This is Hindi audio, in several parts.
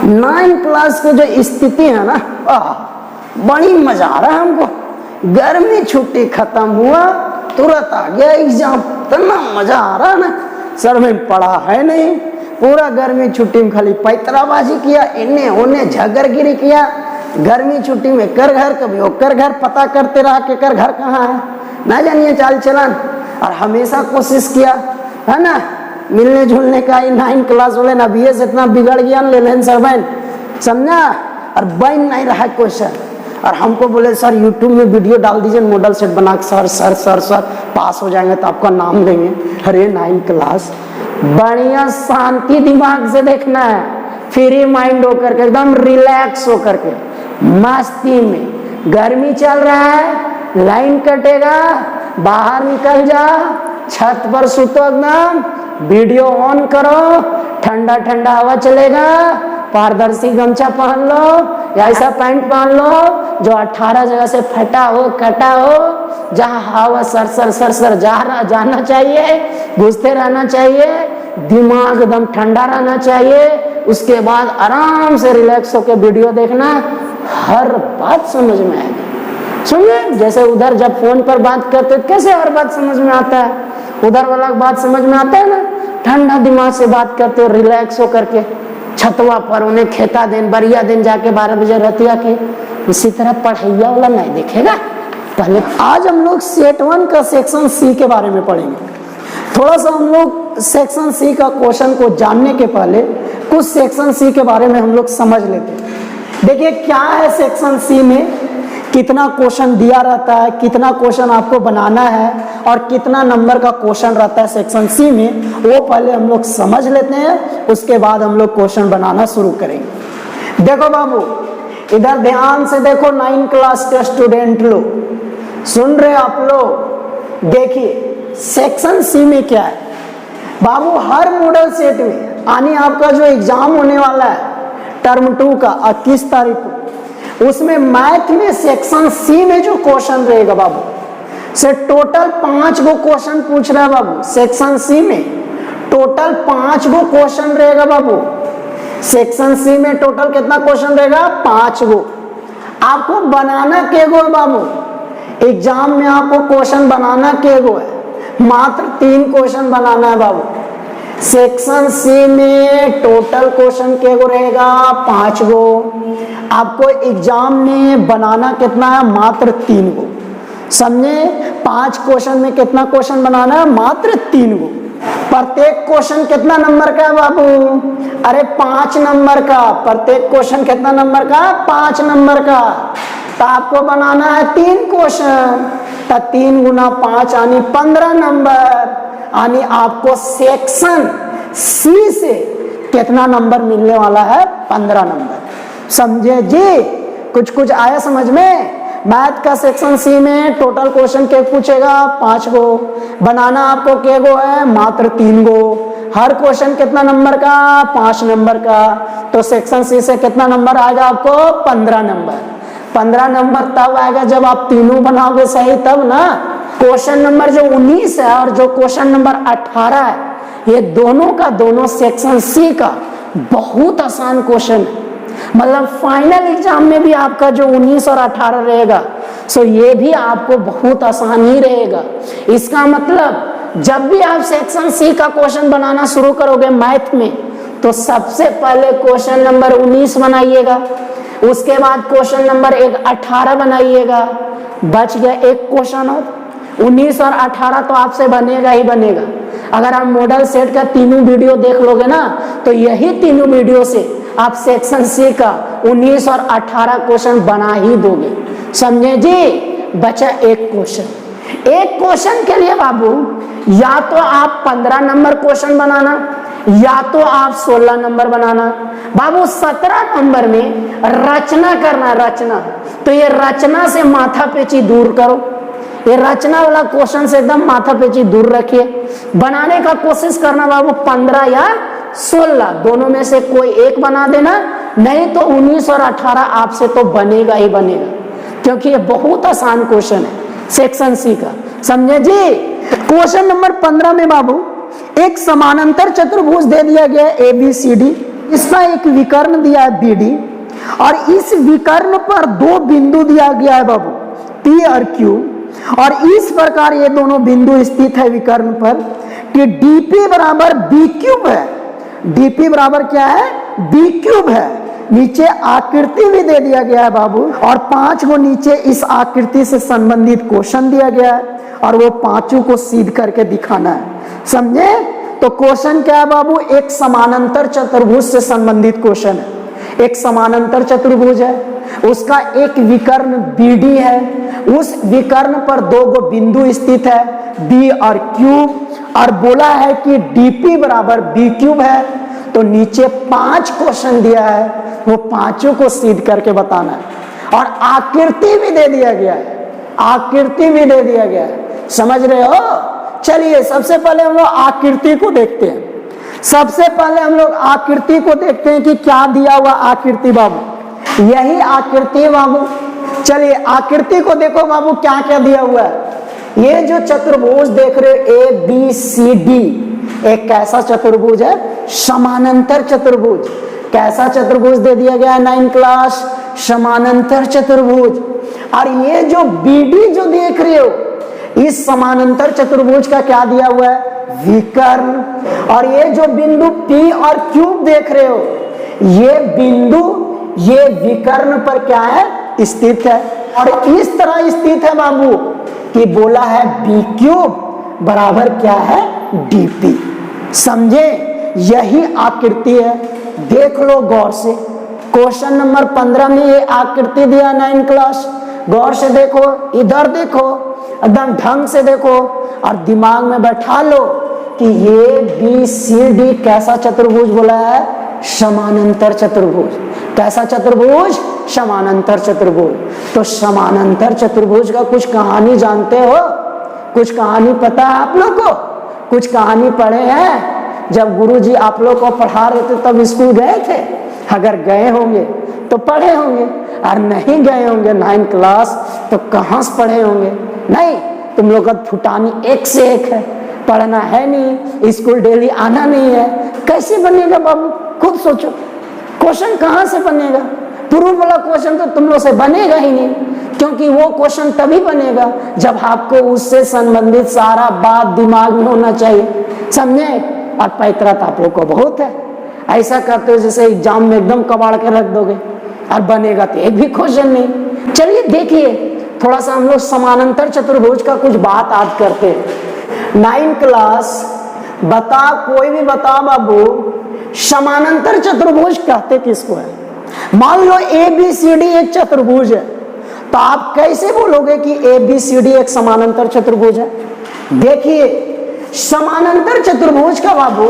9 क्लास की जो स्थिति है ना, बड़ी मजा आ रहा है हमको। गर्मी छुट्टी खत्म हुआ, तुरंत आ गया एग्जाम, इतना मजा आ रहा है ना। सर में पढ़ा है नहीं, पूरा गर्मी छुट्टी में खाली पैतराबाजी किया, इन्हें उन्हें झगड़गिरी किया। गर्मी छुट्टी में कर घर, कभी वो कर घर पता करते रहा कि कर घर कहाँ है, ना जानिए चाल चलन। और हमेशा कोशिश किया है ना मिलने जुलने का। 9 क्लास वाले ना बी एस इतना बिगड़ गया ले लेन सर बहन, समझा। और बन नहीं रहा क्वेश्चन, और हमको बोले सर यूट्यूब में वीडियो डाल दीजिए मॉडल सेट बना के, सर सर सर सर पास हो जाएंगे तो आपका नाम लेंगे। अरे 9 क्लास बढ़िया शांति दिमाग से देखना है, फ्री माइंड होकर के, एकदम रिलैक्स होकर के, मस्ती में। गर्मी चल रहा है, लाइन कटेगा, बाहर निकल जा, छत पर सुतो, एकदम वीडियो ऑन करो, ठंडा ठंडा हवा चलेगा, पारदर्शी गमछा पहन लो या ऐसा पैंट पहन लो जो 18 जगह से फटा हो, कटा हो, जहां हवा सर सर सर सर जाना चाहिए, घुसते रहना चाहिए, दिमाग एकदम ठंडा रहना चाहिए। उसके बाद आराम से रिलैक्स होकर वीडियो देखना, हर बात समझ में आएगी। सुनिए, जैसे उधर जब फोन पर बात करते कैसे हर बात समझ में आता है, उधर वाला बात समझ में आता है ना। ठंडा दिमाग से बात करते हो, रिलैक्स होकर के, छतवा पर उन्हें खेता दिन बढ़िया दिन जाके 12 बजे रतिया के, इसी तरह पढ़ैया वाला नहीं देखेगा। पहले आज हम लोग सेट 1 का सेक्शन सी के बारे में पढ़ेंगे। थोड़ा सा हम लोग सेक्शन सी का क्वेश्चन को जानने के पहले कुछ सेक्शन सी के बारे में हम लोग समझ लेते हैं। देखिए क्या है सेक्शन सी में, कितना क्वेश्चन दिया रहता है, कितना क्वेश्चन आपको बनाना है और कितना नंबर का क्वेश्चन रहता है सेक्शन सी में, वो पहले हम लोग समझ लेते हैं। उसके बाद हम लोग क्वेश्चन बनाना शुरू करेंगे। देखो बाबू, इधर ध्यान से देखो, 9 क्लास के स्टूडेंट लोग सुन रहे आप लोग। देखिए सेक्शन सी में क्या है बाबू, हर मॉडल सेट में यानी आपका जो एग्जाम होने वाला है टर्म 2 का 21 तारीख को, उसमें मैथ में सेक्शन सी में जो क्वेश्चन रहेगा बाबू, से टोटल 5 गो क्वेश्चन पूछ रहा है बाबू। सेक्शन सी में टोटल 5 गो क्वेश्चन रहेगा बाबू। सेक्शन सी में टोटल कितना क्वेश्चन रहेगा? 5 गो। आपको बनाना के गो है बाबू, एग्जाम में आपको क्वेश्चन बनाना के गो है? मात्र 3 क्वेश्चन बनाना है बाबू। सेक्शन सी में टोटल क्वेश्चन के गो रहेगा? 5 गो। आपको एग्जाम में बनाना कितना है? मात्र 3 गो। समझे? 5 क्वेश्चन में कितना क्वेश्चन बनाना है? मात्र 3 गो। प्रत्येक क्वेश्चन कितना नंबर का है बाबू? अरे 5 नंबर का। प्रत्येक क्वेश्चन कितना नंबर का? 5 नंबर का। तो आपको बनाना है 3 क्वेश्चन, तो 3 गुना 5 यानी 15 नंबर। यानी आपको सेक्शन सी से कितना नंबर मिलने वाला है? 15 नंबर। समझे जी? कुछ कुछ आया समझ में? मैथ का सेक्शन सी में टोटल क्वेश्चन के पूछेगा? 5 गो। बनाना आपको के गो है? मात्र 3 गो। हर क्वेश्चन कितना नंबर का? 5 नंबर का। तो सेक्शन सी से कितना नंबर आएगा आपको? 15 नंबर। 15 नंबर तब आएगा जब आप तीनों बनाओगे सही, तब ना। क्वेश्चन नंबर जो 19 है और जो क्वेश्चन नंबर 18 है, ये दोनों का दोनों सेक्शन सी का बहुत आसान क्वेश्चन है। मतलब फाइनल एग्जाम में भी आपका जो 19 और 18 रहेगा, सो ये भी आपको बहुत आसान ही रहेगा। इसका मतलब जब भी आप सेक्शन सी का क्वेश्चन बनाना शुरू करोगे मैथ में, तो सबसे पहले क्वेश्चन नंबर 19 बनाइएगा, उसके बाद क्वेश्चन नंबर 18 बनाइएगा। बच गया एक क्वेश्चन और। 19 और 18 तो आपसे बनेगा ही बनेगा। अगर आप मॉडल सेट का तीनों वीडियो देख लोगे ना, तो यही तीनों वीडियो से आप सेक्शन सी का 19 और 18 क्वेश्चन बना ही दोगे। समझे जी? बचा एक क्वेश्चन। एक क्वेश्चन के लिए बाबू या तो आप 15 नंबर क्वेश्चन बनाना, या तो आप 16 नंबर बनाना। बाबू 17 नंबर में रचना करना, रचना। तो ये रचना से माथा पेची दूर करो, ये रचना वाला क्वेश्चन से एकदम माथा पेची दूर रखिए। बनाने का कोशिश करना बाबू 15 या 16, दोनों में से कोई एक बना देना, नहीं तो 19 और 18 आपसे तो बनेगा ही बनेगा, क्योंकि ये बहुत आसान क्वेश्चन है सेक्शन सी का। समझे जी? क्वेश्चन नंबर 15 में बाबू एक समानांतर चतुर्भुज दे दिया गया ABCD, इसका एक विकर्ण दिया है BD और इस विकर्ण पर दो बिंदु दिया गया है बाबू P और Q और इस प्रकार ये दोनों बिंदु स्थित है विकर्ण पर कि DP बराबर B क्यूब है। DP बराबर क्या है? B क्यूब है। नीचे आकृति भी दे दिया गया है बाबू और 5 को नीचे इस आकृति से संबंधित क्वेश्चन दिया गया है और वो पांचों को सिद्ध करके दिखाना है। समझे? तो क्वेश्चन क्या है बाबू? एक समानांतर चतुर्भुज से संबंधित क्वेश्चन है। एक समानांतर चतुर्भुज है, उसका एक विकर्ण BD है, उस विकर्ण पर दो गो बिंदु स्थित है B और Q और बोला है कि DP बराबर B क्यूब है। तो नीचे 5 क्वेश्चन दिया है, वो पांचों को सिद्ध करके बताना है और आकृति भी दे दिया गया है। आकृति भी दे दिया गया है, समझ रहे हो? चलिए सबसे पहले हम लोग आकृति को देखते हैं। सबसे पहले हम लोग आकृति को देखते हैं कि क्या दिया हुआ आकृति बाबू। यही आकृति बाबू। चलिए आकृति को देखो बाबू, क्या क्या दिया हुआ है। ये जो चतुर्भुज देख रहे हो ABCD, एक कैसा चतुर्भुज है? समानांतर चतुर्भुज। कैसा चतुर्भुज दे दिया गया है 9 क्लास? समानांतर चतुर्भुज। और ये जो BD जो देख रहे हो, इस समानांतर चतुर्भुज का क्या दिया हुआ है? विकर्ण। और ये जो बिंदु P और Q देख रहे हो, ये बिंदु ये विकर्ण पर क्या है? स्थित है और इस तरह स्थित है बाबू कि बोला है B क्यूब बराबर क्या है? DP। समझे? यही आकृति है। देख लो गौर से। क्वेश्चन नंबर 15 में ये आकृति दिया 9 क्लास। गौर से देखो, इधर देखो, एकदम ढंग से देखो और दिमाग में बैठा लो कि ये BCD कैसा चतुर्भुज बोला है? समानांतर चतुर्भुज। कैसा चतुर्भुज? समानांतर चतुर्भुज। तो समानांतर चतुर्भुज का कुछ कहानी जानते हो? कुछ कहानी पता है आप लोग को? कुछ कहानी पढ़े हैं? जब गुरुजी आप लोग को पढ़ा रहे थे तब स्कूल गए थे? अगर गए होंगे तो पढ़े होंगे और नहीं गए होंगे 9 क्लास तो कहाँ से पढ़े होंगे? नहीं, तुम लोग का फुटानी एक से एक है, पढ़ना है नहीं, स्कूल डेली आना नहीं है। कैसे बनेगा बाबू? खुद सोचो, क्वेश्चन कहाँ से बनेगा? पूर्व वाला क्वेश्चन तो तुम लोग से बनेगा ही नहीं, क्योंकि वो क्वेश्चन तभी बनेगा जब आपको उससे संबंधित सारा बात दिमाग में होना चाहिए। समझे? और पैतरा आप लोग को बहुत है। ऐसा करते हो जैसे एग्जाम में एकदम कबाड़ के रख दोगे और बनेगा तो एक भी क्वेश्चन नहीं। चलिए देखिए, थोड़ा सा हम लोग समानांतर चतुर्भुज का कुछ बात आज करते हैं। 9 क्लास बता, कोई भी बता बाबू, समानांतर चतुर्भुज कहते किसको है? मान लो ABCD एक चतुर्भुज है, तो आप कैसे बोलोगे कि ABCD एक समानांतर चतुर्भुज है? देखिए, समानांतर चतुर्भुज का बाबू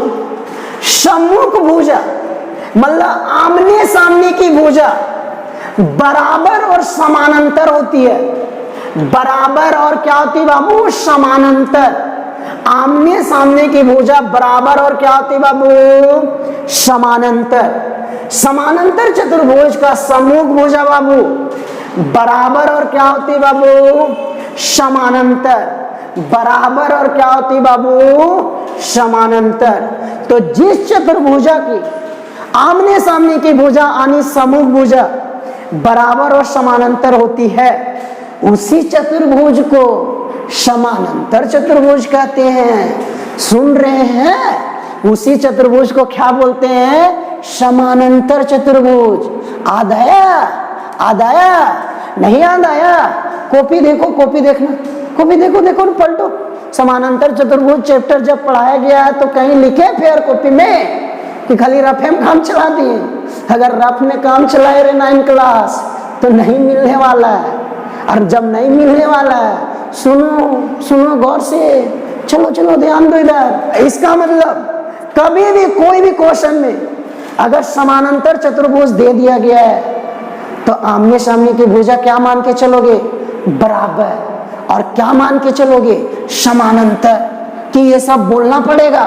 सम्मुख भुजा, मतलब आमने सामने की भुजा बराबर और समानांतर होती है। बराबर और क्या होती है बाबू? समानांतर। आमने सामने की भुजा बराबर और क्या होती है बाबू? समानांतर। समानांतर चतुर्भुज का सम्मुख भुजा बाबू बराबर और क्या होती है बाबू? समानांतर। बराबर और क्या होती है बाबू? समानांतर। तो जिस चतुर्भुजा की आमने सामने की भुजा यानी सम्मुख भुजा बराबर और समानांतर होती है, उसी चतुर्भुज को समानांतर चतुर्भुज कहते हैं। सुन रहे हैं? उसी चतुर्भुज को क्या बोलते हैं? समानांतर चतुर्भुज। याद आया? याद आया? नहीं याद आया? कॉपी देखो, कॉपी देखना, कॉपी देखो, देखो पलटो। समानांतर चतुर्भुज चैप्टर जब पढ़ाया गया है तो कहीं लिखे फेयर कॉपी में कि खाली रफे में काम चला दिए? अगर रफ में काम चलाए रहे 9 क्लास तो नहीं मिलने वाला है। और जब नहीं मिलने वाला है, सुनो सुनो गौर से, चलो चलो ध्यान दो इधर। इसका मतलब कभी भी कोई भी क्वेश्चन में अगर समानांतर चतुर्भुज दे दिया गया है तो आमने सामने की भुजा क्या मान के चलोगे? बराबर। और क्या मान के चलोगे? समानांतर। कि ये सब बोलना पड़ेगा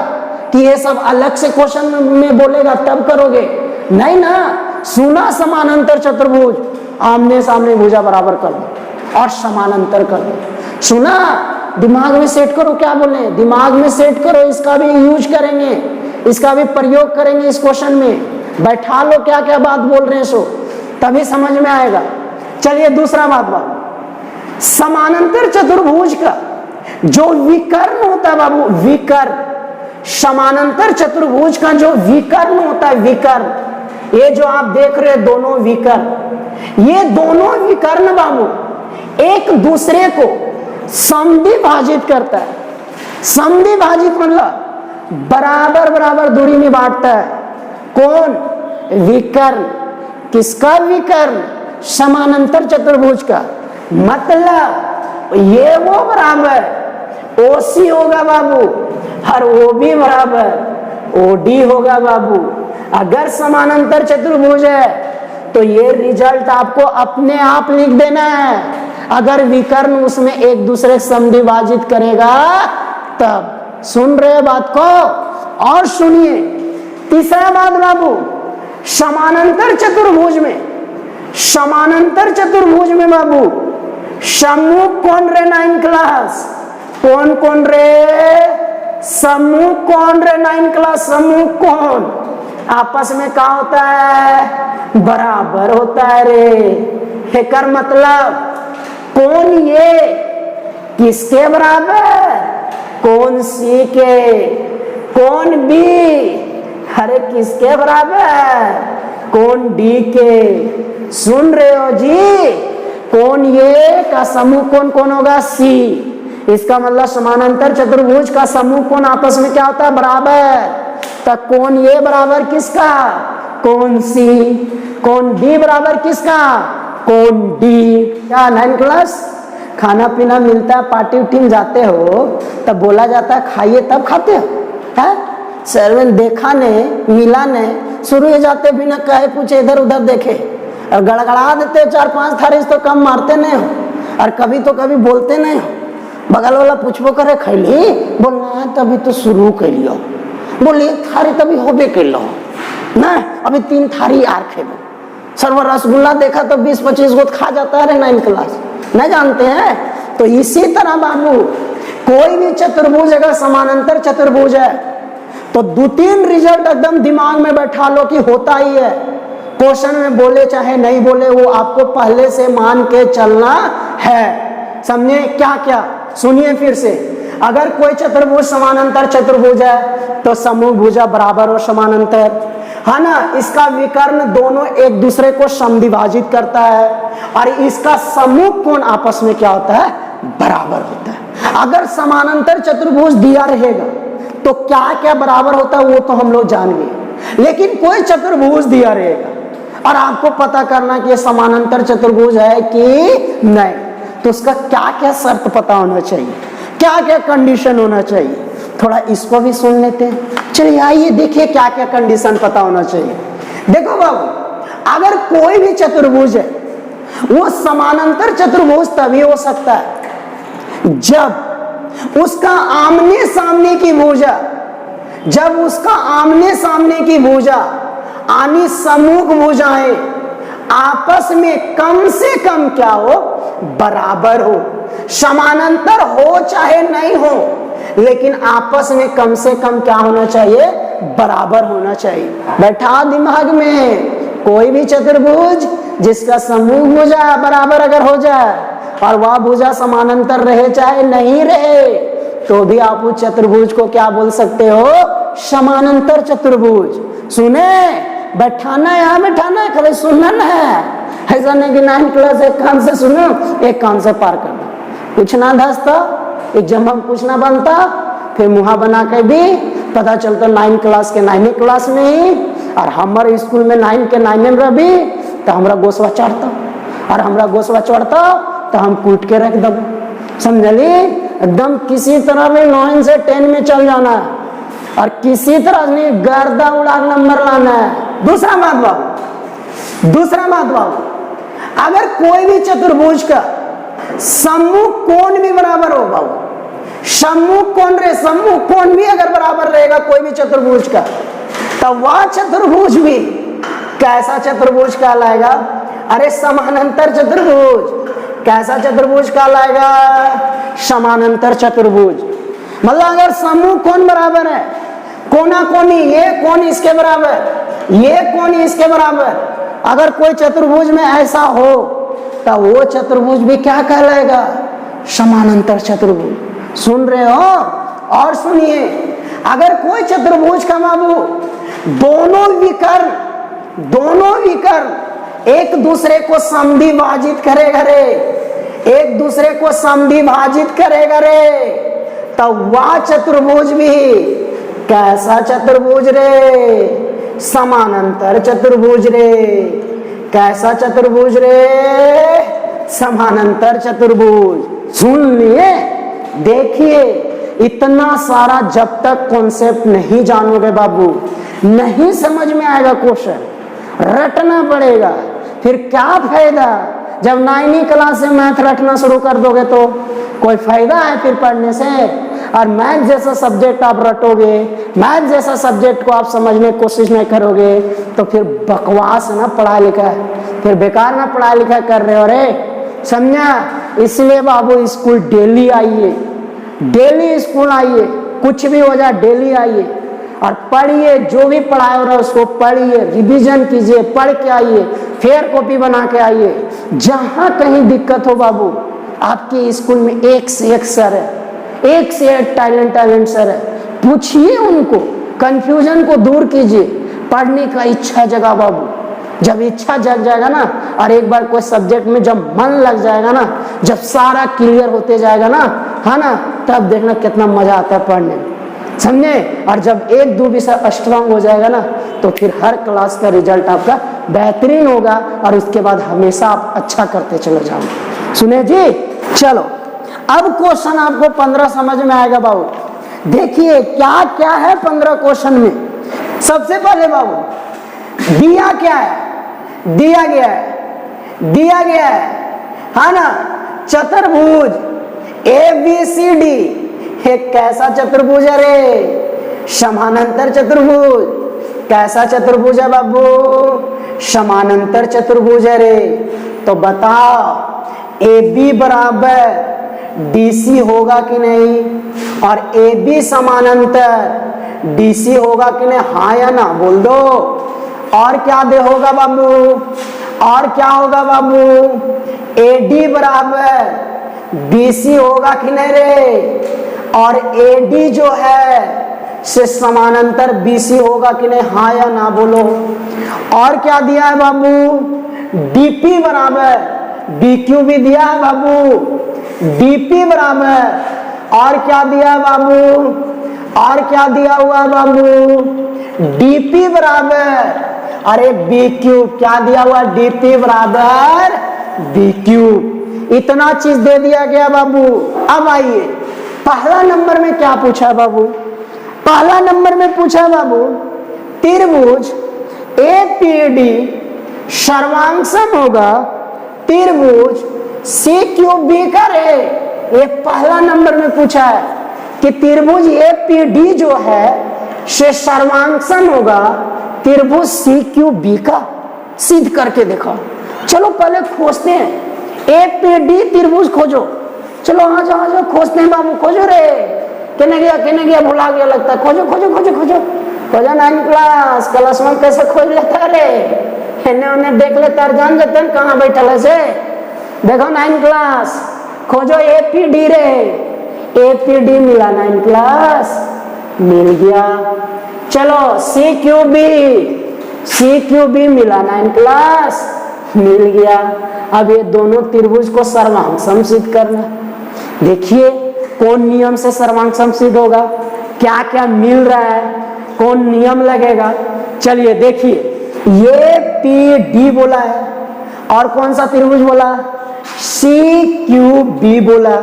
कि ये सब अलग से क्वेश्चन में बोलेगा तब करोगे? नहीं ना, सुना समानांतर चतुर्भुज, आमने सामने भुजा बराबर कर दो और समानांतर कर दो। सुना? दिमाग में सेट करो, क्या बोले? दिमाग में सेट करो। इसका भी यूज करेंगे, इसका भी प्रयोग करेंगे इस क्वेश्चन में। बैठा लो क्या क्या बात बोल रहे हैं सो, तभी समझ में आएगा। चलिए दूसरा बात, समानांतर चतुर्भुज का जो विकर्ण होता है बाबू, विकर्ण, समानांतर चतुर्भुज का जो विकर्ण होता है, विकर्ण, ये जो आप देख रहे हैं दोनों विकर्ण, ये दोनों विकर्ण बाबू एक दूसरे को समद्विभाजित करता है। समद्विभाजित मतलब बराबर बराबर दूरी में बांटता है। कौन? विकर्ण। किसका विकर्ण? समानांतर चतुर्भुज का। मतलब ये वो बराबर ओसी होगा बाबू और वो भी बराबर ओडी होगा बाबू। अगर समानांतर चतुर्भुज है तो ये रिजल्ट आपको अपने आप लिख देना है। अगर विकर्ण उसमें एक दूसरे समद्विभाजित करेगा तब। सुन रहे बात को? और सुनिए तीसरा बात बाबू, समानांतर चतुर्भुज में, समानांतर चतुर्भुज में बाबू समूह कौन रे 9 क्लास? कौन कौन रे? समूह कौन रे 9 क्लास? समूह कौन? आपस में क्या होता है? बराबर होता है रे। हेकर मतलब कौन ये किसके बराबर? कौन सी के? कौन बी? अरे किसके बराबर? कौन डी के। सुन रहे हो जी? कौन ये का समूह कौन कौन होगा? सी। इसका मतलब समानांतर चतुर्भुज का समूह कौन आपस में क्या होता है? बराबर। तो कौन ये बराबर किसका? कौन सी। कौन डी बराबर किसका? कौन डी। क्या 9 क्लास खाना पीना मिलता है, पार्टी उटी में जाते हो तब बोला जाता है खाइए तब खाते हो? सर्वेंट देखा ने मिला ने शुरू हो जाते बिना कहे पूछे इधर उधर देखे और गड़गड़ा देते 4-5 थारी तो कम मारते नहीं हो और कभी तो कभी बोलते नहीं हो। बगल वाला पूछबो करे खैली, बोलना है तभी तो शुरू कर लियो, बोली थारी तभी होबे कर लो ना, अभी 3 थारी यार खेबो। सर्व रसगुल्ला देखा तो 20-25 गो खा जाता है 9 क्लास, नहीं जानते हैं। तो इसी तरह बाबू कोई भी चतुर्भुज अगर समानांतर चतुर्भुज है तो 2-3 रिजल्ट एकदम दिमाग में बैठा लो कि होता ही है। क्वेश्चन में बोले चाहे नहीं बोले वो आपको पहले से मान के चलना है। समझे क्या क्या? सुनिए फिर से। अगर कोई चतुर्भुज समानांतर चतुर्भुज है तो समूह भुजा बराबर और समानांतर है ना, इसका विकर्ण दोनों एक दूसरे को समद्विभाजित करता है और इसका समूह कोण आपस में क्या होता है? बराबर होता है। अगर समानांतर चतुर्भुज दिया रहेगा तो क्या क्या बराबर होता है वो तो हम लोग जान गए, लेकिन कोई चतुर्भुज दिया रहेगा और आपको पता करना कि ये समानांतर चतुर्भुज है कि नहीं, तो उसका क्या क्या शर्त पता होना चाहिए, क्या क्या कंडीशन होना चाहिए। थोड़ा इसको भी सुन लेते हैं। चलिए आइए देखिए क्या क्या कंडीशन पता होना चाहिए। देखो बाबू, अगर कोई भी चतुर्भुज है वो समानांतर चतुर्भुज तभी हो सकता है जब उसका आमने सामने की भुजा, जब उसका आमने सामने की भुजा यानी सम्मुख भुजाएं आपस में कम से कम क्या हो? बराबर हो। समानांतर हो चाहे नहीं हो, लेकिन आपस में कम से कम क्या होना चाहिए? बराबर होना चाहिए। बैठा दिमाग में, कोई भी चतुर्भुज जिसका समूह भुजा बराबर अगर हो जाए और वह भुजा समानांतर रहे चाहे नहीं रहे तो भी आप उस चतुर्भुज को क्या बोल सकते हो? समानांतर चतुर्भुज। सुने, बैठाना है, यहाँ बैठाना है, कभी सुनना है। ऐसा नहीं कि 9 क्लास एक कान से सुनो एक कान से पार करना। कुछ ना धसता, एग्जाम में कुछ ना बनता, फिर मुहा बना के भी पता चलता 9 क्लास के 9 क्लास में ही, और हमारे स्कूल में 9 के 9 में भी तो हमारा गोसवा चढ़ता, और हमारा गोसवा चढ़ता तो हम कूट के रख दब। समझली? एकदम किसी तरह में 9 से 10 में चल जाना है और किसी तरह नहीं गर्दा उड़ा नंबर लाना है। दूसरा बात बाबू, अगर कोई भी चतुर्भुज का सम्मुख कोण भी बराबर हो बाबू, सम्मुख कोण रे, सम्मुख कोण भी अगर बराबर रहेगा कोई भी चतुर्भुज का, तो वह चतुर्भुज भी कैसा चतुर्भुज कहलाएगा? अरे समानांतर चतुर्भुज। कैसा चतुर्भुज कहलाएगा? समानांतर चतुर्भुज। मतलब अगर समूह कोण बराबर है, कोना कोनी ये कोण इसके बराबर, ये कौन है इसके बराबर? अगर कोई चतुर्भुज में ऐसा हो तो वो चतुर्भुज भी क्या कहलाएगा? समानांतर चतुर्भुज। सुन रहे हो? और सुनिए, अगर कोई चतुर्भुज का बाबू दोनों विकर्ण एक दूसरे को समद्विभाजित करेगा रे, एक दूसरे को समद्विभाजित करेगा रे, तो वह चतुर्भुज भी कैसा चतुर्भुज रे? समानांतर चतुर्भुज रे। कैसा चतुर्भुज रे? समानांतर चतुर्भुज। सुन लिए? देखिए, इतना सारा जब तक कॉन्सेप्ट नहीं जानोगे बाबू, नहीं समझ में आएगा क्वेश्चन, रटना पड़ेगा। फिर क्या फायदा? जब 9वीं क्लास से मैथ रटना शुरू कर दोगे तो कोई फायदा है फिर पढ़ने से? और मैथ जैसा सब्जेक्ट आप रटोगे, मैथ जैसा सब्जेक्ट को आप समझने की कोशिश नहीं करोगे तो फिर बकवास ना पढ़ा लिखा, फिर बेकार ना पढ़ा लिखा कर रहे हो रे। समझा? इसलिए बाबू स्कूल डेली आइए, डेली स्कूल आइए, कुछ भी हो जाए डेली आइए और पढ़िए। जो भी पढ़ाया हो रहा है उसको पढ़िए, रिवीजन कीजिए, पढ़ के आइए, फेयर कॉपी बना के आइए। जहां कहीं दिक्कत हो बाबू, आपके स्कूल में एक से एक सर है, एक से एक टैलेंट सर है, पूछिए उनको, कंफ्यूजन को दूर कीजिए। पढ़ने का इच्छा जगा बाबू, जब इच्छा जग जाएगा ना, और एक बार कोई सब्जेक्ट में जब मन लग जाएगा ना, जब सारा क्लियर होते जाएगा ना, है ना, तब देखना कितना मजा आता है पढ़ने में। समझे? और जब 1-2 विषय स्ट्रांग हो जाएगा ना, तो फिर हर क्लास का रिजल्ट आपका बेहतरीन होगा और उसके बाद हमेशा आप अच्छा करते चले जाओगे। सुने जी? चलो, अब क्वेश्चन आपको 15 समझ में आएगा बाबू। देखिए क्या क्या है 15 क्वेश्चन में। सबसे पहले बाबू दिया क्या है? दिया गया है ना, चतुर्भुज ABCD। एक कैसा चतुर्भुज है रे? समानांतर चतुर्भुज। कैसा चतुर्भुज है बाबू? समानांतर चतुर्भुज है रे। तो बताओ AB बराबर DC होगा कि नहीं? और AB समानांतर DC होगा कि नहीं? हाँ या ना बोल दो। और क्या दे होगा बाबू? और क्या होगा बाबू? AD बराबर BC होगा कि नहीं रे? और AD जो है से समानांतर BC होगा कि नहीं? हाँ या ना बोलो। और क्या दिया है बाबू? DP बराबर BQ भी दिया है बाबू, DP बराबर। और क्या दिया है बाबू? और क्या दिया हुआ है बाबू? DP बराबर, अरे BQ क्या दिया हुआ? DP बराबर BQ। इतना चीज दे दिया गया बाबू। अब आइए, पहला नंबर में क्या पूछा है बाबू? पहला नंबर में पूछा बाबू त्रिभुज APD सर्वांगसम होगा त्रिभुज CQB का रे। ये पहला नंबर में पूछा है कि त्रिभुज APD जो है से सर्वांगसम होगा त्रिभुज CQB का। सिद्ध करके देखो। चलो पहले खोजते हैं, APD त्रिभुज खोजो। चलो आ जाओ खोजते हैं बाबू, खोजो रे। कहने गया भुला गया लगता है। खोजो 9 क्लास में कैसे खोज लेता रे? उन्हें देख लेता जान जाते हैं कहाँ बैठल है से। देखो 9 क्लास खोजो APD रे। APD मिला 9 क्लास, मिल गया। चलो CQB मिला 9 क्लास, मिल गया। अब ये दोनों त्रिभुज को सर्वांगसम सिद्ध करना। देखिए कौन नियम से सर्वांगसम सिद्ध होगा, क्या क्या मिल रहा है, कौन नियम लगेगा। चलिए देखिए, ये PD बोला है और कौन सा त्रिभुज बोला? CQB बोला।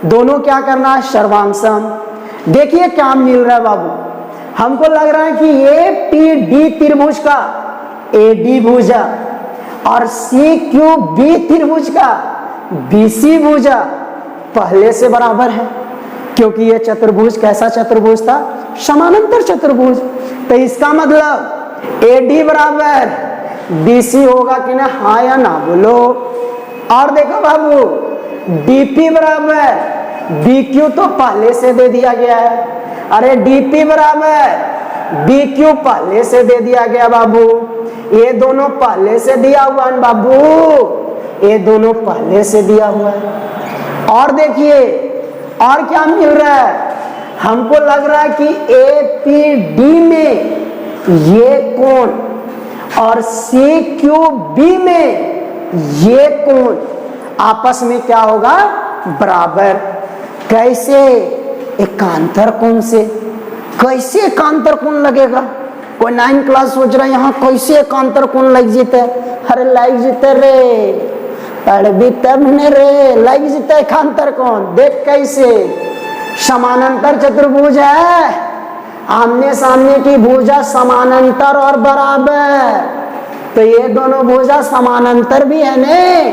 दोनों क्या करना है? सर्वांगसम। देखिए क्या मिल रहा है बाबू, हमको लग रहा है कि ये PD त्रिभुज का AD भुजा और CQB त्रिभुज का BC भुजा पहले से बराबर है, क्योंकि ये चतुर्भुज कैसा चतुर्भुज था? समानांतर चतुर्भुज। तो इसका मतलब AD बराबर BC होगा कि ना? हाँ या ना बोलो। और देखो बाबू DP बराबर BQ तो पहले से दे दिया गया है। अरे DP बराबर बी क्यूब पहले से दे दिया गया बाबू, ये दोनों पहले से दिया हुआ है बाबू, ये दोनों पहले से दिया हुआ है। और देखिए और क्या मिल रहा है, हमको लग रहा है कि ए पी डी में ये कोण और सी क्यू बी में ये कोण आपस में क्या होगा, बराबर। कैसे, एकांतर कोण से। कैसे एकांतर कोण लगेगा, कोई 9 क्लास सोच रहा है यहाँ कैसे एकांतर कोण लग जीते। अरे लग जीते रे, पढ़ भी तब ने रे, लग जीते एकांतर कोण। देख कैसे, समानांतर चतुर्भुज है, आमने सामने की भुजा समानांतर और बराबर, तो ये दोनों भुजा समानांतर भी है ने,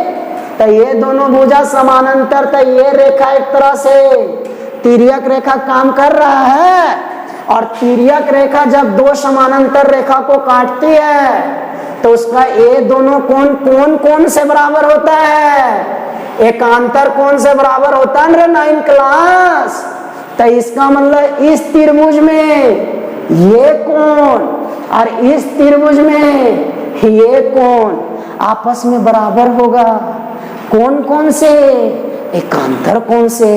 तो ये दोनों भुजा समानांतर, तो ये रेखा एक तरह से तिर्यक रेखा काम कर रहा है, और तिर्यक रेखा जब दो समानांतर रेखा को काटती है तो उसका ये दोनों कोण कौन कौन से बराबर होता है, एकांतर कोण से बराबर होता है 9 क्लास। तो इसका मतलब इस त्रिभुज में ये कोण और इस त्रिभुज में ये कोण आपस में बराबर होगा। कौन कौन से, एकांतर कोण से।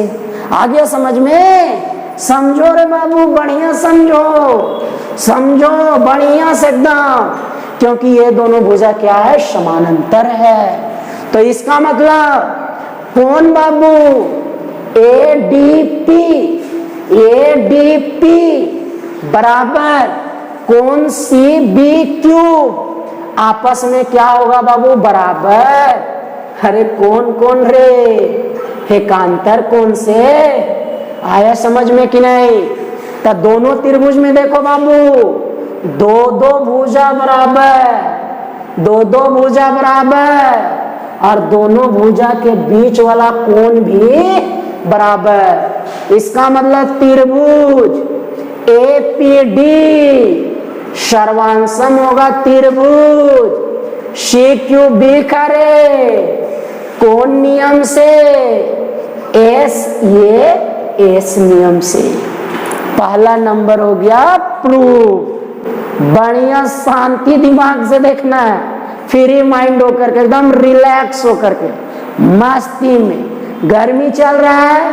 आ गया समझ में, समझो रे बाबू, बढ़िया समझो, समझो बढ़िया से एकदम, क्योंकि ये दोनों भुजा क्या है, समानांतर है। तो इसका मतलब कौन बाबू, ADP बराबर कौन CBQ आपस में क्या होगा बाबू, बराबर। अरे कौन कौन रे, एकांतर कोण से। आया समझ में कि नहीं। तो दोनों त्रिभुज में देखो बाबू, दो दो भुजा बराबर, दो दो भुजा बराबर, और दोनों भुजा के बीच वाला कोण भी बराबर। इसका मतलब त्रिभुज APD सर्वांशम होगा त्रिभुज CQB करे कौन नियम से, ये एस नियम से। पहला नंबर हो गया प्रूफ। बढ़िया शांति दिमाग से देखना है, फ्री माइंड होकर के, एकदम रिलैक्स होकर के, मस्ती में। गर्मी चल रहा है,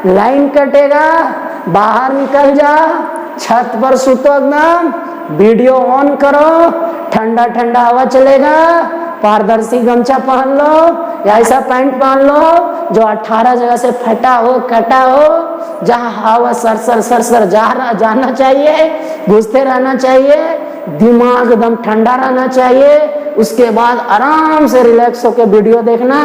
लाइन कटेगा, बाहर निकल जा, छत पर सुतो, एकदम वीडियो ऑन करो, ठंडा ठंडा हवा चलेगा, पारदर्शी गमछा पहन लो या ऐसा पैंट पहन लो जो 18 जगह से फटा हो, कटा हो, जहां हवा सरसर सरसर जाना चाहिए, घुसते रहना चाहिए, दिमाग एकदम ठंडा रहना चाहिए। उसके बाद आराम से रिलैक्स होकर वीडियो देखना,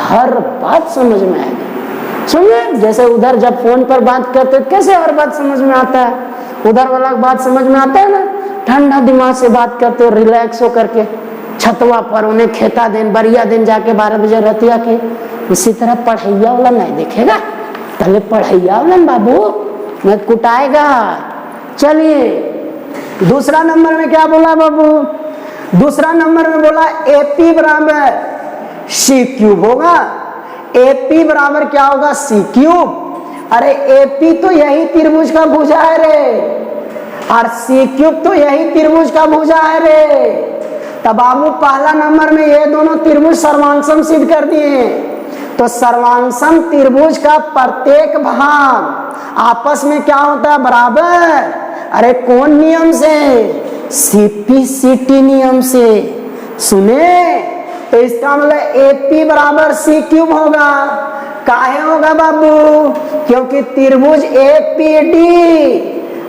हर बात समझ में आएगी। सुनिए, जैसे उधर जब फोन पर बात करते कैसे हर बात समझ में आता है, उधर वाला बात समझ में आता है ना, ठंडा दिमाग से बात करते हो, रिलैक्स होकर के। छतवा पर उन्हें खेता दिन, बढ़िया दिन जाके 12 बजे रतिया के, इसी तरह पढ़ैया वाला नहीं देखेगा, पहले पढ़ैया वाला बाबू मैं कुटाएगा। चलिए दूसरा नंबर में क्या बोला बाबू, दूसरा नंबर में बोला AP बराबर C क्यूब होगा। AP बराबर क्या होगा, C क्यूब। अरे AP तो यही त्रिभुज का भुजा है रे, और C क्यूब तो यही त्रिभुज का भुजा है रे। तब बाबू पहला नंबर में ये दोनों त्रिभुज सर्वांशम सिद्ध कर दिए। तो सर्वांशम त्रिभुज का प्रत्येक भाग आपस में क्या होता है, बराबर। अरे कौन नियम से, CPCT नियम से। सुने, तो इसका मतलब AP बराबर C क्यूब होगा। काहे होगा बाबू, क्योंकि त्रिभुज APD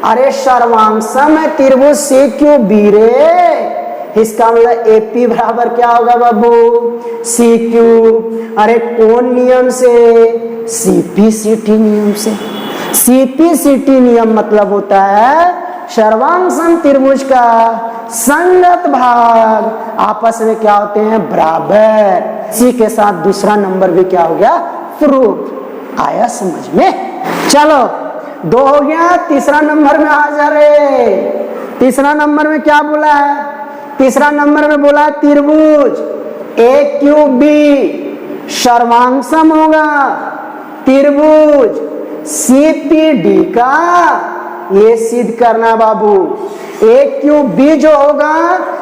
अरे सर्वांशम है त्रिभुज CQB रे। इसका मतलब AP बराबर क्या होगा बाबू, C क्यूब। अरे कौन नियम से, CPCT नियम से। CPCT नियम मतलब होता है सर्वांशम त्रिभुज का संगत भाग आपस में क्या होते हैं, बराबर। इसी के साथ दूसरा नंबर भी क्या हो गया, प्रूफ। आया समझ में। चलो 2 हो गया, तीसरा नंबर में आ जा रे। तीसरा नंबर में क्या बोला है, तीसरा नंबर में बोला त्रिभुज AQB सर्वांशम होगा त्रिभुज CPD का ये सिद्ध करना बाबू। ए क्यूब बी जो होगा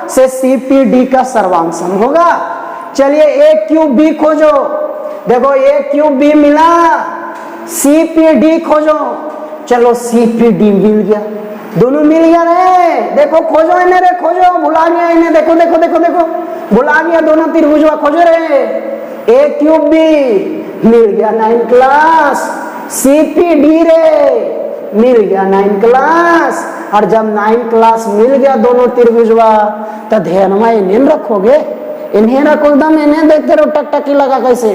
से CPD का सर्वांग सम होगा। चलिए ए क्यूब बी खोजो। देखो ए क्यूब बी मिला, CPD खोजो। चलो CPD मिल गया, दोनों मिल गया रे। देखो खोजो इन्हें रे, खोजो, भुला गया इन्हें। देखो देखो देखो देखो, भुला गया, दोनों त्रिभुज खोजो रे। ए क्यूब बी मिल गया 9 क्लास, CPD रे मिल गया 9 क्लास। और जब 9 क्लास मिल गया दोनों त्रिभुजवा, तो ध्यान में इन्हें रखोगे, इन्हें रखो एकदम, इन्हें देखते रहो, टकटकी लगा कैसे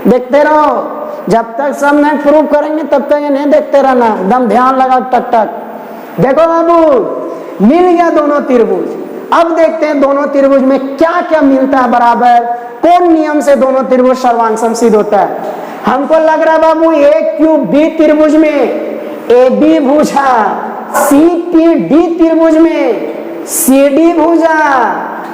देखते रहो। जब तक सब नहीं प्रूव करेंगे तब तक इन्हें देखते रहना, एकदम ध्यान लगा, टक टक। देखो बाबू मिल गया दोनों त्रिभुज। अब देखते हैं दोनों त्रिभुज में क्या क्या मिलता है बराबर, कौन नियम से दोनों त्रिभुज सर्वांग सम सिद्ध होता है। हमको लग रहा है बाबू ए क्यूब बी त्रिभुज में AB भुजा, CPD त्रिभुज में CD भुजा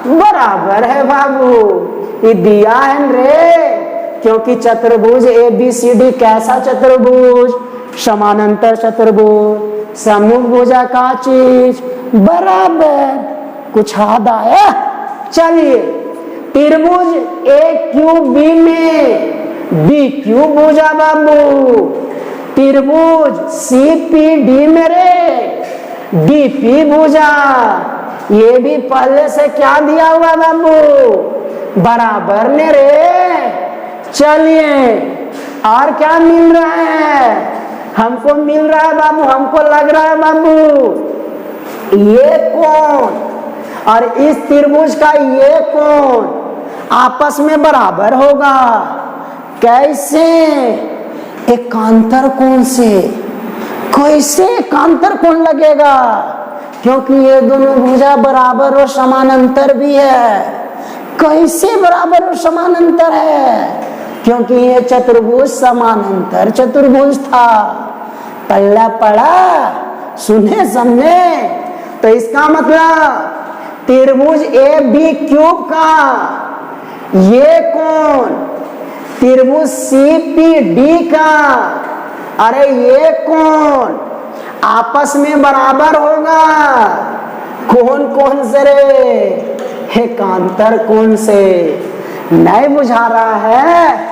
बराबर है बाबू। ये दिया है रे, क्योंकि चतुर्भुज ABCD कैसा चतुर्भुज, समानांतर चतुर्भुज, सम्मुख भुजा का चीज बराबर। कुछ याद आया? चलिए त्रिभुज AQB में BQ भुजा बाबू, त्रिभुज CPD में रे DP भुजा। ये भी पहले से क्या दिया हुआ बाबू, बराबर ने रे। चलिए और क्या मिल रहा है, हमको मिल रहा है बाबू, हमको लग रहा है बाबू ये कोण और इस त्रिभुज का ये कोण आपस में बराबर होगा। कैसे? एकांतर कोण से। कैसे एकांतर कोण लगेगा? क्योंकि ये दोनों भुजा बराबर और समानांतर भी है। कैसे बराबर और समानांतर है? क्योंकि ये चतुर्भुज समानांतर चतुर्भुज था। पल्ला पड़ा, सुने समझे? तो इसका मतलब त्रिभुज ABQ का ये कोण त्रिभुज CPD का, अरे ये कोण आपस में बराबर होगा। कौन कौन से रे? एकांतर कोण से। नहीं बुझा रहा है?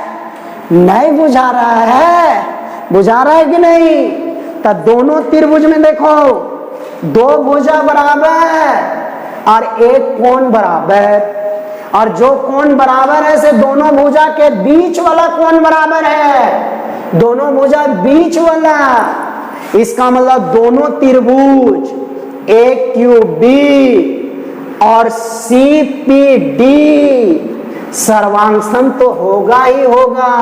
नहीं बुझा रहा है? बुझा रहा है कि नहीं? तो दोनों त्रिभुज में देखो दो भुजा बराबर और एक कोण बराबर, और जो कोण बराबर है से दोनों भुजा के बीच वाला कोण बराबर है, दोनों भुजा बीच वाला। इसका मतलब दोनों त्रिभुज AQB और CPD सर्वांग सम तो होगा ही होगा।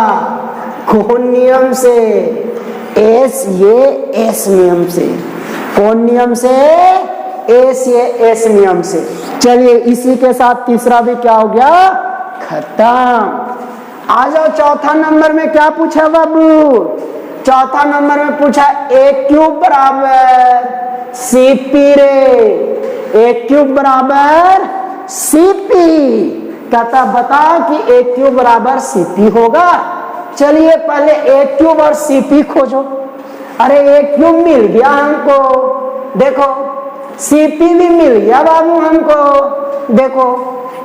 कौन नियम से? एस नियम से। कौन नियम से? एस नियम से। चलिए इसी के साथ तीसरा भी क्या हो गया, खत्म। आ जाओ चौथा नंबर में क्या पूछा बाबू? चौथा नंबर में पूछा AQ बराबर CP रे। AQ बराबर CP। कहता बता कि AQ बराबर CP होगा। चलिए पहले AQ और CP खोजो। अरे AQ मिल गया हमको, देखो CP भी मिल गया बाबू हमको। देखो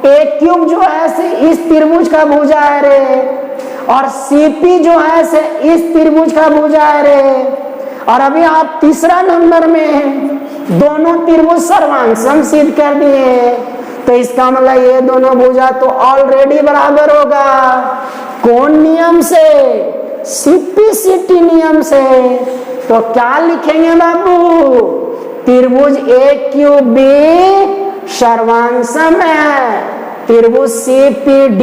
AQ जो है से इस त्रिभुज का भुजा है रे, और CP जो है से इस त्रिभुज का भुजा है रे। और अभी आप तीसरा नंबर में दोनों त्रिभुज सर्वांग सम सिद्ध कर दिए, तो इसका मतलब ये दोनों भुजा तो ऑलरेडी बराबर होगा। कौन नियम से? CPCT नियम से। तो क्या लिखेंगे बाबू? त्रिभुज AQB सर्वांग सम है त्रिभुज CPD।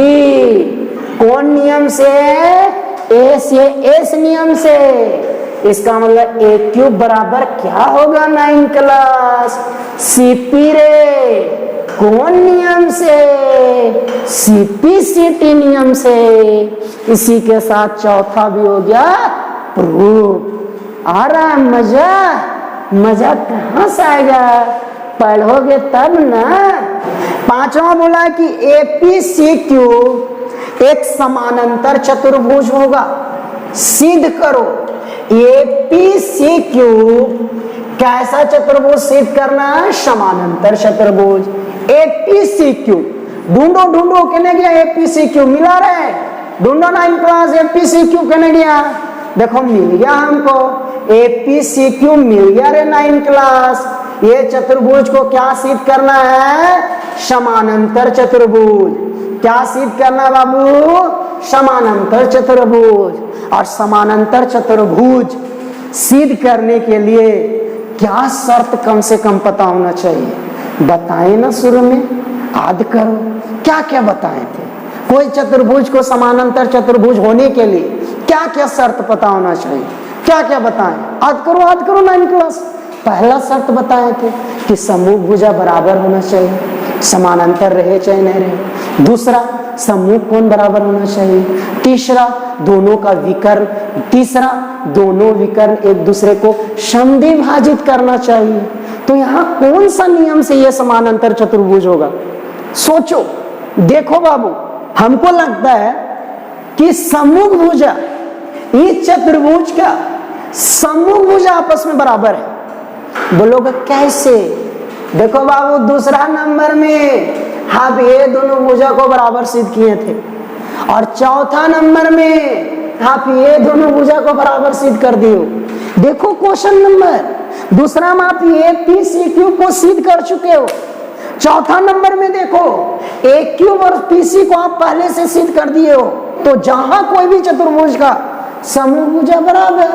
कौन नियम से? एस नियम से। इसका मतलब AQ बराबर क्या होगा 9 क्लास? CP रे। कौन नियम से? CPCT नियम से। इसी के साथ चौथा भी हो गया प्रूफ। आ रहा है मजा? मजा कहां से आएगा? पढ़ोगे तब ना। पांचवा बोला कि APCQ एक समानांतर चतुर्भुज होगा। सिद्ध करो APCQ कैसा चतुर्भुज सिद्ध करना है? समानांतर चतुर्भुज। एपीसीक्यू ढूंढो ढूंढो, कहने गया एपीसीक्यू मिला रहे, ढूंढो 9 क्लास एपीसीक्यू, कहने गया देखो मिल गया हमको, एपीसीक्यू मिल गया रे 9 क्लास। ये चतुर्भुज को क्या सिद्ध करना है? समानांतर चतुर्भुज। क्या सिद्ध करना बाबू? समानांतर चतुर्भुज। और समानांतर चतुर्भुज सिद्ध करने के लिए क्या शर्त कम से कम पता होना चाहिए? बताएं ना शुरू में, याद करो क्या क्या बताए थे। कोई चतुर्भुज को समानांतर चतुर्भुज होने के लिए क्या क्या शर्त पता होना चाहिए? क्या क्या बताएं? याद करो 9 क्लास। पहला शर्त बताए थे कि समूह भुजा बराबर होना चाहिए, समानांतर रहे चाहे नहीं रहे। दूसरा, समूह कोण बराबर होना चाहिए। तीसरा, दोनों का विकर्ण। तीसरा, दोनों विकर्ण एक दूसरे को समद्विभाजित करना चाहिए। तो यहाँ कौन सा नियम से यह समानांतर चतुर्भुज होगा? सोचो, देखो बाबू, हमको लगता है कि समूह भुजा, इस चतुर्भुज का समूह भुजा आपस में बराबर है। बोलोगे कैसे? देखो बाबू, दूसरा नंबर में आप ये दोनों भुजा को बराबर सिद्ध किए थे, और चौथा नंबर में आप ये दोनों भुजा को बराबर सिद्ध कर दिए। देखो क्वेश्चन नंबर दूसरा में आप ये पीसीक्यू को सिद्ध कर चुके हो। चौथा नंबर में देखो ए क्यूब और पीसी को आप पहले से सिद्ध कर दिए हो। तो जहां कोई भी चतुर्भुज का समूह भुजा बराबर,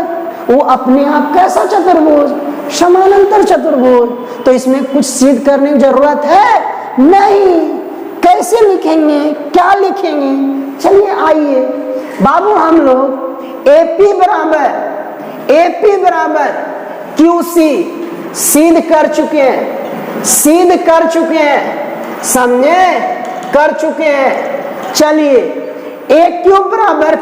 वो अपने आप कैसा चतुर्भुज? समानांतर चतुर्भुज। तो इसमें कुछ सिद्ध करने की जरूरत है नहीं। कैसे लिखेंगे? क्या लिखेंगे? चलिए आइए बाबू, हम लोग एपी बराबर क्यूसी सिद्ध कर चुके हैं, समझे? कर चुके हैं। चलिए ए क्यूब बराबर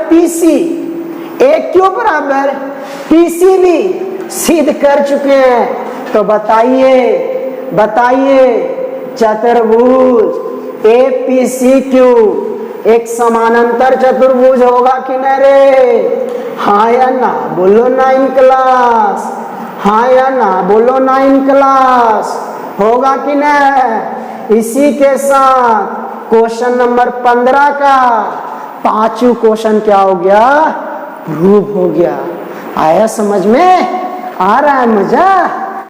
पीसी भी सिद्ध कर चुके हैं। तो बताइए चतुर्भुज एपीसीक्यू एक समानांतर चतुर्भुज होगा कि नहीं रे? हाँ या ना बोलो 9 क्लास। हाँ या ना बोलो 9 क्लास। होगा कि नहीं? इसी के साथ क्वेश्चन नंबर 15 का पांचवा क्वेश्चन क्या हो गया? प्रूव हो गया। आया समझ में? आ रहा है मजा?